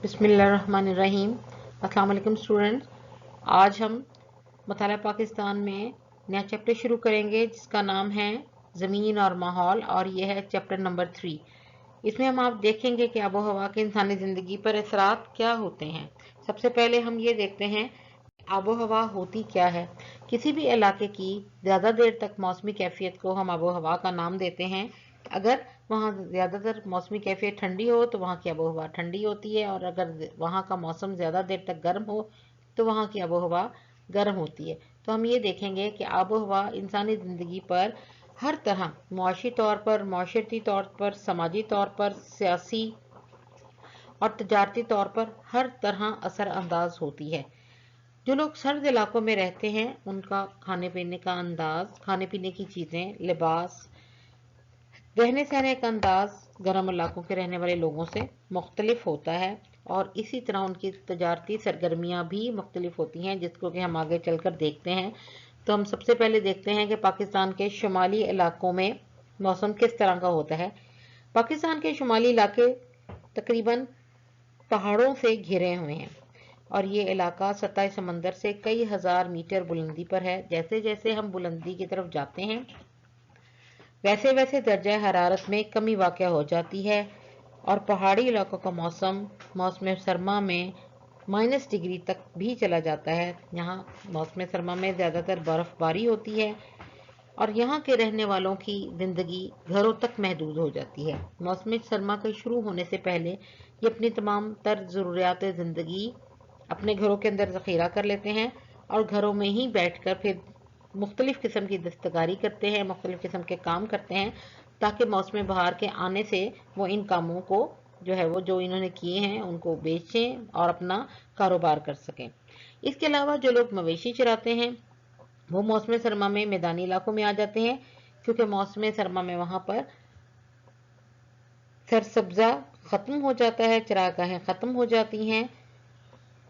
बिस्मिल्लाहिर्रहमानिर्रहीम। अस्सलाम वालेकुम स्टूडेंट्स। आज हम मताला पाकिस्तान में नया चैप्टर शुरू करेंगे जिसका नाम है ज़मीन और माहौल, और यह है चैप्टर नंबर 3। इसमें हम आप देखेंगे कि आबो हवा के इंसानी ज़िंदगी पर असरात क्या होते हैं। सबसे पहले हम ये देखते हैं आबो हवा होती क्या है। किसी भी इलाके की ज़्यादा देर तक मौसमी कैफियत को हम आबो हवा का नाम देते हैं। अगर वहाँ ज़्यादातर मौसमी कैफियत ठंडी हो तो वहाँ की आबो हवा ठंडी होती है, और अगर वहाँ का मौसम ज़्यादा देर तक गर्म हो तो वहाँ की आबो हवा गर्म होती है। तो हम ये देखेंगे कि आबो हवा इंसानी ज़िंदगी पर हर तरह, मुआशी तौर पर, माशरती तौर पर, समाजी तौर पर, सियासी और तजारती तौर पर हर तरह असर अंदाज होती है। जो लोग सर्द इलाकों में रहते हैं उनका खाने पीने का अंदाज, खाने पीने की चीज़ें, लिबास, रहने सहने का अंदाज गर्म इलाकों के रहने वाले लोगों से मुख्तलिफ होता है, और इसी तरह उनकी तजारती सरगर्मियाँ भी मुख्तलिफ होती हैं, जिसको कि हम आगे चलकर देखते हैं। तो हम सबसे पहले देखते हैं कि पाकिस्तान के शुमाली इलाकों में मौसम किस तरह का होता है। पाकिस्तान के शुमाली इलाके तकरीबन पहाड़ों से घिरे हुए हैं, और ये इलाका सतह समंदर से कई हजार मीटर बुलंदी पर है। जैसे जैसे हम बुलंदी की तरफ जाते हैं वैसे वैसे दर्जा हरारत में कमी वाक़या हो जाती है, और पहाड़ी इलाकों का मौसम सरमा में -डिग्री तक भी चला जाता है। यहाँ मौसम सरमा में ज़्यादातर बर्फ़बारी होती है, और यहाँ के रहने वालों की ज़िंदगी घरों तक महदूद हो जाती है। मौसम सरमा के शुरू होने से पहले ये अपनी तमाम तर ज़रूरियात ज़िंदगी अपने घरों के अंदर ज़ख़ीरा कर लेते हैं, और घरों में ही बैठकर फिर मुख्तलिफ़ किस्म की दस्तकारी करते हैं, मुख्तलिफ़ किस्म के काम करते हैं, ताकि मौसम बहार के आने से वो इन कामों को जो इन्होंने किए हैं उनको बेचें और अपना कारोबार कर सकें। इसके अलावा जो लोग मवेशी चराते हैं वो मौसम सरमा में मैदानी इलाकों में आ जाते हैं, क्योंकि मौसम सरमा में वहाँ पर सरसब्जा ख़त्म हो जाता है, चरागाहें ख़त्म हो जाती हैं।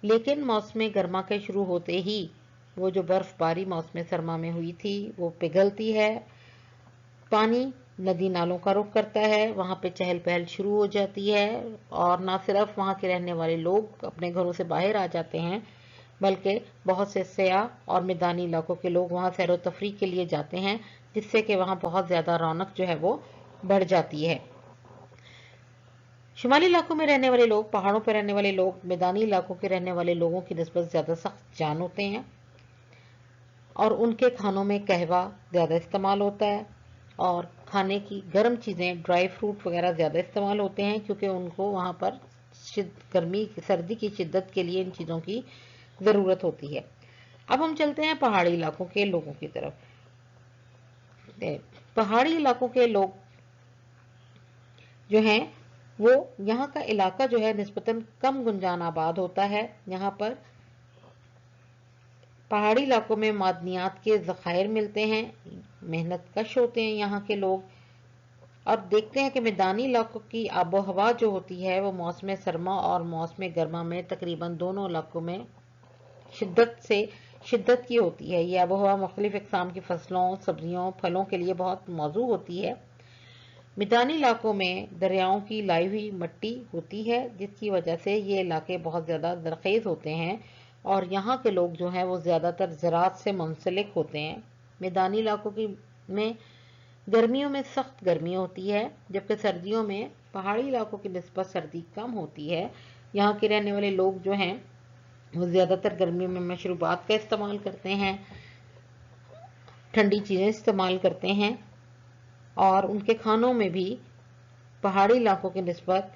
लेकिन मौसम गर्मा के शुरू होते ही वो जो बर्फ़बारी मौसम सरमा में हुई थी वो पिघलती है, पानी नदी नालों का रुख करता है, वहाँ पे चहल पहल शुरू हो जाती है, और ना सिर्फ वहाँ के रहने वाले लोग अपने घरों से बाहर आ जाते हैं, बल्कि बहुत से सयाह और मैदानी इलाकों के लोग वहाँ सैर व तफरीह के लिए जाते हैं, जिससे कि वहाँ बहुत ज़्यादा रौनक वो बढ़ जाती है। शुमाली इलाकों में रहने वाले लोग, पहाड़ों पर रहने वाले लोग मैदानी इलाकों के रहने वाले लोगों की निस्बत ज़्यादा सख्त जान होते हैं, और उनके खानों में कहवा ज़्यादा इस्तेमाल होता है, और खाने की गर्म चीज़ें, ड्राई फ्रूट वगैरह ज़्यादा इस्तेमाल होते हैं, क्योंकि उनको वहाँ पर सर्दी की शिद्दत के लिए इन चीज़ों की ज़रूरत होती है। अब हम चलते हैं पहाड़ी इलाकों के लोगों की तरफ। पहाड़ी इलाकों के लोग जो हैं वो, यहाँ का इलाका निस्बतन कम गुंजान आबाद होता है। यहाँ पर पहाड़ी इलाकों में मादनियात के ज़खायर मिलते हैं, मेहनत कश होते हैं यहाँ के लोग। और देखते हैं कि मैदानी इलाकों की आबो हवा जो होती है वो मौसम सरमा और मौसम गर्मा में तकरीबन दोनों इलाकों में शिद्दत की होती है। ये आबो हवा मुख्तलिफ इक़साम की फसलों, सब्जियों, फलों के लिए बहुत मौजू होती है। मैदानी इलाकों में दरियाओं की लाई हुई मिट्टी होती है, जिसकी वजह से ये इलाके बहुत ज़्यादा ज़रख़ेज़ होते हैं, और यहाँ के लोग जो हैं वो ज़्यादातर ज़राअत से मुंसलिक होते हैं। मैदानी इलाकों में गर्मियों में सख्त गर्मी होती है, जबकि सर्दियों में पहाड़ी इलाकों की निस्बत सर्दी कम होती है। यहाँ के रहने वाले लोग जो हैं वो ज़्यादातर गर्मियों में मशरूबात का इस्तेमाल करते हैं, ठंडी चीज़ें इस्तेमाल करते हैं, और उनके खानों में भी पहाड़ी इलाकों की निस्बत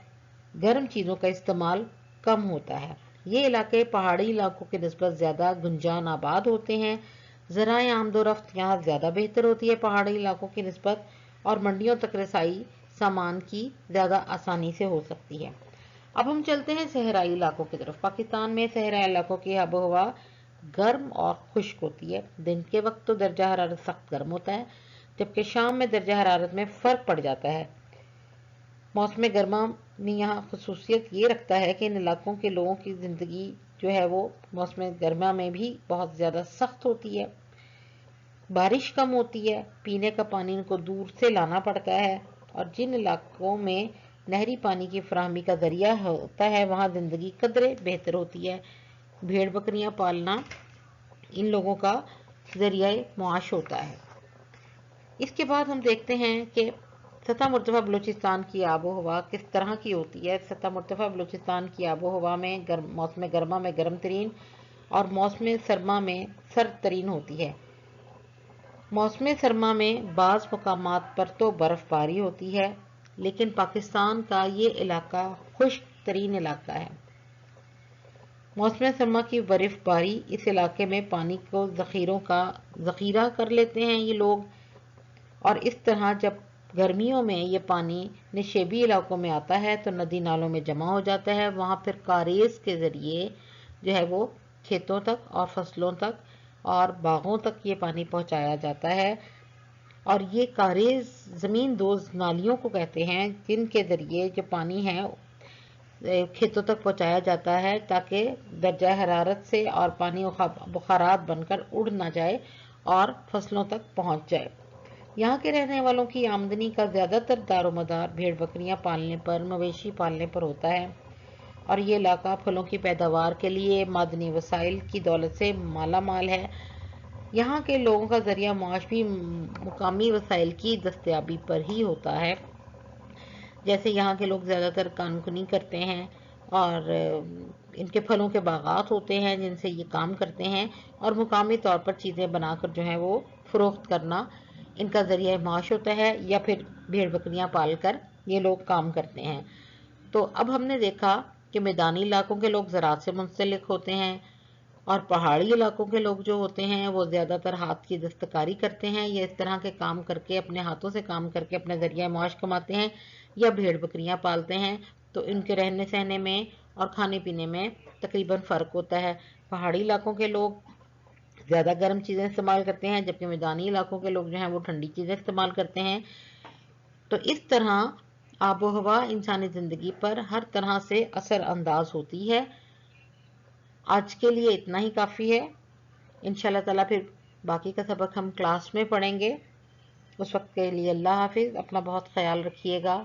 गर्म चीज़ों का इस्तेमाल कम होता है। ये इलाके पहाड़ी इलाकों की निस्बत ज़्यादा गुंजान आबाद होते हैं। ज़राए आमदोरफ्त यहाँ ज़्यादा बेहतर होती है पहाड़ी इलाकों की निस्बत, और मंडियों तक रसाई सामान की ज़्यादा आसानी से हो सकती है। अब हम चलते हैं सहराई इलाकों की तरफ। पाकिस्तान में सहराई इलाकों की आबो हवा गर्म और खुश्क होती है। दिन के वक्त तो दर्जा हरारत सख्त गर्म होता है, जबकि शाम में दर्जा हरारत में फ़र्क पड़ जाता है। मौसम गर्मा में यहाँ खसूसियत ये रखता है कि इन इलाकों के लोगों की ज़िंदगी वो मौसम गर्मा में भी बहुत ज़्यादा सख्त होती है। बारिश कम होती है, पीने का पानी इनको दूर से लाना पड़ता है, और जिन इलाकों में نہری پانی کی فراہمی کا ذریعہ ہوتا ہے وہاں زندگی قدرے بہتر ہوتی ہے۔ بھیڑ بکریاں پالنا ان لوگوں کا ذریعہ معاش ہوتا ہے۔ اس کے بعد ہم دیکھتے ہیں کہ سطح مرتفع بلوچستان کی آب و ہوا کس طرح کی ہوتی ہے۔ سطح مرتفع بلوچستان کی آب و ہوا میں موسم گرما میں گرم ترین اور موسم سرما میں سرد ترین ہوتی ہے۔ موسم سرما میں بعض مقامات پر تو برف باری ہوتی ہے، لیکن پاکستان کا یہ علاقہ خشک ترین علاقہ ہے۔ موسم سرما کی برف باری اس علاقے میں پانی کو ذخیرہ کر لیتے ہیں یہ لوگ، اور اس طرح جب گرمیوں میں یہ پانی نشیبی علاقوں میں آتا ہے تو ندی نالوں میں جمع ہو جاتا ہے، وہاں پھر کاریز کے ذریعے جو ہے وہ کھیتوں تک اور فصلوں تک اور باغوں تک یہ پانی پہنچایا جاتا ہے۔ اور یہ کاریز زمین دوز نالیوں کو کہتے ہیں، جن کے ذریعے جو پانی ہے کھیتوں تک پہنچایا جاتا ہے تاکہ درجہ حرارت سے اور پانی بخارات بن کر اڑ نہ جائے اور فصلوں تک پہنچ جائے۔ یہاں کے رہنے والوں کی آمدنی کا زیادہ تر دار و مدار بھیڑ بکریاں پالنے پر، مویشی پالنے پر ہوتا ہے، اور یہ علاقہ پھلوں کی پیداوار کے لیے معدنی وسائل کی دولت سے مالا مال ہے۔ یہاں کے لوگوں کا ذریعہ معاش بھی مقامی وسائل کی دستیابی پر ہی ہوتا ہے، جیسے یہاں کے لوگ زیادہ تر کانکنی کرتے ہیں اور ان کے پھلوں کے باغات ہوتے ہیں جن سے یہ کام کرتے ہیں، اور مقامی طور پر چیزیں بنا کر جو ہیں وہ فروخت کرنا ان کا ذریعہ معاش ہوتا ہے، یا پھر بھیڑ بکریاں پال کر یہ لوگ کام کرتے ہیں۔ تو اب ہم نے دیکھا کہ میدانی علاقوں کے لوگ زراعت سے منسلک ہوتے ہیں، اور پہاڑی علاقوں کے لوگ جو ہوتے ہیں وہ زیادہ تر ہاتھ کی دستکاری کرتے ہیں، یا اس طرح کے کام کر کے اپنے ہاتھوں سے کام کر کے اپنے ذریعہ معاش کماتے ہیں، یا بھیڑ بکریاں پالتے ہیں۔ تو ان کے رہنے سہنے میں اور کھانے پینے میں تقریباً فرق ہوتا ہے۔ پہاڑی علاقوں کے لوگ زیادہ گرم چیزیں استعمال کرتے ہیں، جبکہ میدانی علاقوں کے لوگ جو ہیں وہ ٹھنڈی چیزیں استعمال کرتے ہیں۔ تو اس طرح آب و ہوا انسانی زندگی پر ہر طرح سے اثر انداز ہوتی ہے۔ آج کے لیے اتنا ہی کافی ہے۔ انشاءاللہ تعالیٰ پھر باقی کا سبق ہم کلاس میں پڑھیں گے۔ اس وقت کے لیے اللہ حافظ، اپنا بہت خیال رکھیے گا۔